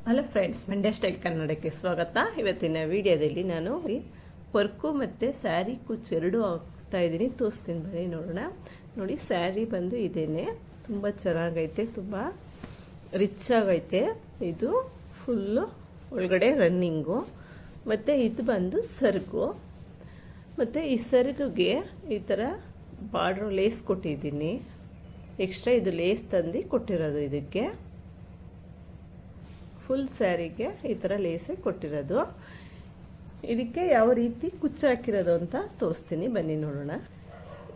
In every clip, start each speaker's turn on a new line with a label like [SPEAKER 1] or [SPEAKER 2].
[SPEAKER 1] Hello friends, Mandya style ಕನ್ನಡಕ್ಕೆ ಸ್ವಾಗತ. ಇವತ್ತಿನ ವಿಡಿಯೋದಲ್ಲಿ ನಾನು ವರ್ಕು ಮತ್ತು ಸ್ಯಾರಿ ಕುಚ್ಚು ಎರಡೂ ಹಾಕ್ತಾ ಇದ್ದೀನಿ, ತೋರಿಸ್ತೀನಿ ಬನ್ನಿ ನೋಡೋಣ. ನೋಡಿ, ಸ್ಯಾರಿ ಬಂದು ಇದೇನೆ, ತುಂಬ ಚೆನ್ನಾಗೈತೆ, ತುಂಬ ರಿಚ್ ಆಗೈತೆ. ಇದು ಫುಲ್ಲು ಒಳಗಡೆ ರನ್ನಿಂಗು, ಮತ್ತು ಇದು ಬಂದು ಸೆರಗು. ಮತ್ತು ಈ ಸೆರಗಿಗೆ ಈ ಥರ ಬಾರ್ಡ್ರ್ ಲೇಸ್ ಕೊಟ್ಟಿದ್ದೀನಿ, ಎಕ್ಸ್ಟ್ರಾ ಇದು ಲೇಸ್ ತಂದು ಕೊಟ್ಟಿರೋದು. ಇದಕ್ಕೆ ಫುಲ್ ಸ್ಯಾರಿಗೆ ಈ ಥರ ಲೇಸೇ ಕೊಟ್ಟಿರೋದು. ಇದಕ್ಕೆ ಯಾವ ರೀತಿ ಕುಚ್ಚು ಹಾಕಿರೋದು ಅಂತ ತೋರಿಸ್ತೀನಿ, ಬನ್ನಿ ನೋಡೋಣ.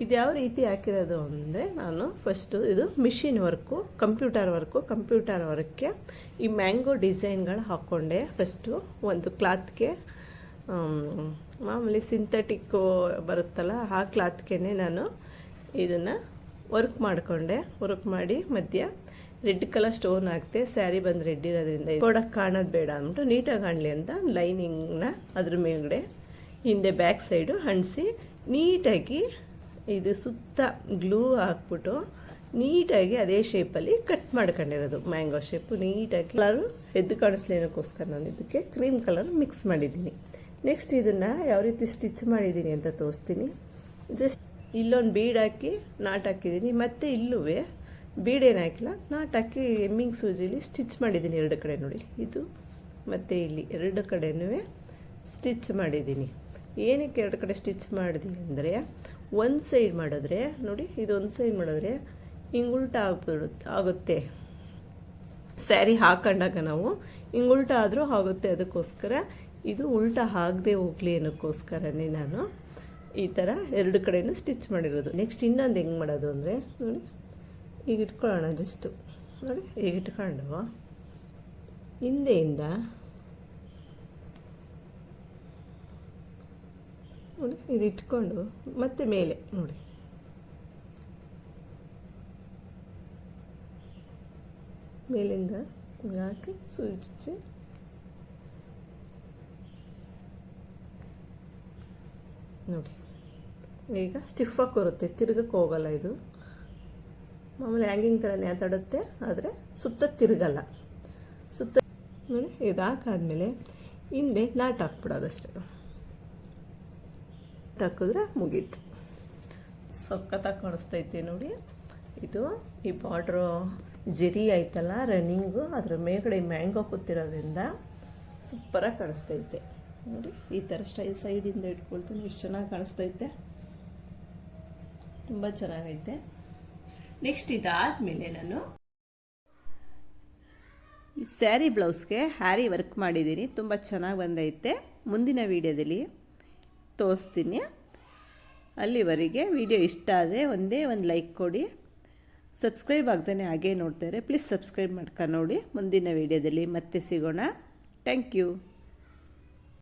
[SPEAKER 1] ಇದು ಯಾವ ರೀತಿ ಹಾಕಿರೋದು ಅಂದರೆ, ನಾನು ಫಸ್ಟು ಇದು ಮಿಷಿನ್ ವರ್ಕು, ಕಂಪ್ಯೂಟರ್ ವರ್ಕ್ಗೆ ಈ ಮ್ಯಾಂಗೋ ಡಿಸೈನ್ಗಳು ಹಾಕ್ಕೊಂಡೆ. ಫಸ್ಟು ಒಂದು ಕ್ಲಾತ್ಗೆ ಮಾಮೂಲಿ ಸಿಂಥೆಟಿಕ್ಕು ಬರುತ್ತಲ್ಲ, ಆ ಕ್ಲಾತ್ಗೆ ನಾನು ಇದನ್ನು ವರ್ಕ್ ಮಾಡಿ ಮಧ್ಯ ರೆಡ್ ಕಲರ್ ಸ್ಟೋನ್ ಹಾಕ್ತೆ. ಸ್ಯಾರಿ ಬಂದು ರೆಡ್ ಇರೋದ್ರಿಂದ ಕೊಡಕ್ಕೆ ಕಾಣೋದು ಬೇಡ ಅಂದ್ಬಿಟ್ಟು ನೀಟಾಗಿ ಕಾಣಲಿ ಅಂತ ಲೈನಿಂಗ್ನ ಅದ್ರ ಮೇಲ್ಗಡೆ ಹಿಂದೆ ಬ್ಯಾಕ್ ಸೈಡು ಅಂಟಿಸಿ ನೀಟಾಗಿ ಇದು ಸುತ್ತ ಗ್ಲೂ ಹಾಕ್ಬಿಟ್ಟು ನೀಟಾಗಿ ಅದೇ ಶೇಪಲ್ಲಿ ಕಟ್ ಮಾಡ್ಕೊಂಡಿರೋದು. ಮ್ಯಾಂಗೋ ಶೇಪು ನೀಟಾಗಿ ಕಲರು ಎದ್ದು ಕಾಣಿಸ್ಲಿ ಅನ್ನೋಕ್ಕೋಸ್ಕರ ನಾನು ಇದಕ್ಕೆ ಕ್ರೀಮ್ ಕಲರ್ ಮಿಕ್ಸ್ ಮಾಡಿದ್ದೀನಿ. ನೆಕ್ಸ್ಟ್ ಇದನ್ನು ಯಾವ ರೀತಿ ಸ್ಟಿಚ್ ಮಾಡಿದ್ದೀನಿ ಅಂತ ತೋರಿಸ್ತೀನಿ. ಜಸ್ಟ್ ಇಲ್ಲೊಂದು ಬೀಡ್ ಹಾಕಿ ನಾಟ್ ಹಾಕಿದ್ದೀನಿ, ಮತ್ತು ಇಲ್ಲೂ ಬೀಡೇನು ಹಾಕಿಲ್ಲ, ನಾಟ್ ಹಾಕಿ ಎಮ್ಮಿಂಗ್ ಸೂಜಿಲಿ ಸ್ಟಿಚ್ ಮಾಡಿದ್ದೀನಿ ಎರಡು ಕಡೆ. ನೋಡಿ, ಇದು ಮತ್ತು ಇಲ್ಲಿ ಎರಡು ಕಡೆನೂ ಸ್ಟಿಚ್ ಮಾಡಿದ್ದೀನಿ. ಏನಕ್ಕೆ ಎರಡು ಕಡೆ ಸ್ಟಿಚ್ ಮಾಡಿದ್ದೀನಿ ಅಂದರೆ, ಒಂದು ಸೈಡ್ ಮಾಡಿದ್ರೆ ನೋಡಿ, ಇದು ಒಂದು ಸೈಡ್ ಮಾಡಿದ್ರೆ ಹಿಂಗೆ ಉಲ್ಟಾ ಆಗುತ್ತೆ. ಸ್ಯಾರಿ ಹಾಕೊಂಡಾಗ ನಾವು ಹಿಂಗೆ ಉಲ್ಟಾ ಆದರೂ ಆಗುತ್ತೆ, ಅದಕ್ಕೋಸ್ಕರ ಇದು ಉಲ್ಟಾ ಆಗದೆ ಹೋಗಲಿ ಅನ್ನೋಕ್ಕೋಸ್ಕರನೇ ನಾನು ಈ ಥರ ಎರಡು ಕಡೆಯೂ ಸ್ಟಿಚ್ ಮಾಡಿರೋದು. ನೆಕ್ಸ್ಟ್ ಇನ್ನೊಂದು ಹೆಂಗೆ ಮಾಡೋದು ಅಂದರೆ, ನೋಡಿ ಈಗ ಇಟ್ಕೊಳ್ಳೋಣ. ಜಸ್ಟು ನೋಡಿ, ಈಗ ಇಟ್ಕೊಂಡು ಹಿಂದೆಯಿಂದ ನೋಡಿ ಇದು ಇಟ್ಕೊಂಡು ಮತ್ತೆ ಮೇಲೆ ನೋಡಿ ಮೇಲಿಂದ ಹಾಕಿ ಸೂಜಿ ಚುಚ್ಚಿ ನೋಡಿ, ಈಗ ಸ್ಟಿಫಾಗಿ ಬರುತ್ತೆ, ತಿರ್ಗಕ್ಕೆ ಹೋಗಲ್ಲ. ಇದು ಮಾಮೂಲಿ ಹ್ಯಾಂಗಿಂಗ್ ಥರ ನ್ಯಾತಾಡುತ್ತೆ, ಆದರೆ ಸುತ್ತ ತಿರುಗಲ್ಲ. ಸುತ್ತ ನೋಡಿ, ಇದು ಹಾಕಾದ್ಮೇಲೆ ಹಿಂದೆ ನಾಟ್ ಹಾಕ್ಬಿಡೋದಷ್ಟೇ. ಹಾಕಿದ್ರೆ ಮುಗೀತು. ಸಖತ್ತಾಗಿ ಕಾಣಿಸ್ತೈತೆ ನೋಡಿ. ಇದು ಈ ಬಾರ್ಡ್ರು ಜರಿ ಆಯ್ತಲ್ಲ ರನ್ನಿಂಗು, ಅದ್ರ ಮೇಲ್ಗಡೆ ಮ್ಯಾಂಗೋ ಕೂತಿರೋದ್ರಿಂದ ಸೂಪರಾಗಿ ಕಾಣಿಸ್ತೈತೆ ನೋಡಿ. ಈ ಥರ ಸೈಡಿಂದ ಇಟ್ಕೊಳ್ತೀನಿ, ಎಷ್ಟು ಚೆನ್ನಾಗಿ ಕಾಣಿಸ್ತೈತೆ, ತುಂಬ ಚೆನ್ನಾಗೈತೆ. ನೆಕ್ಸ್ಟ್ ಇದಾದಮೇಲೆ ನಾನು ಸ್ಯಾರಿ ಬ್ಲೌಸ್ಗೆ ಹ್ಯಾರಿ ವರ್ಕ್ ಮಾಡಿದ್ದೀನಿ, ತುಂಬ ಚೆನ್ನಾಗಿ ಬಂದೈತೆ. ಮುಂದಿನ ವೀಡಿಯೋದಲ್ಲಿ ತೋರಿಸ್ತೀನಿ. ಅಲ್ಲಿವರೆಗೆ ವಿಡಿಯೋ ಇಷ್ಟ ಆದರೆ ಒಂದೇ ಒಂದು ಲೈಕ್ ಕೊಡಿ. ಸಬ್ಸ್ಕ್ರೈಬ್ ಆಗ್ತಾನೆ ಹಾಗೇ ನೋಡ್ತಾರೆ, ಪ್ಲೀಸ್ ಸಬ್ಸ್ಕ್ರೈಬ್ ಮಾಡ್ಕೊಂಡು ನೋಡಿ. ಮುಂದಿನ ವೀಡಿಯೋದಲ್ಲಿ ಮತ್ತೆ ಸಿಗೋಣ. Thank you.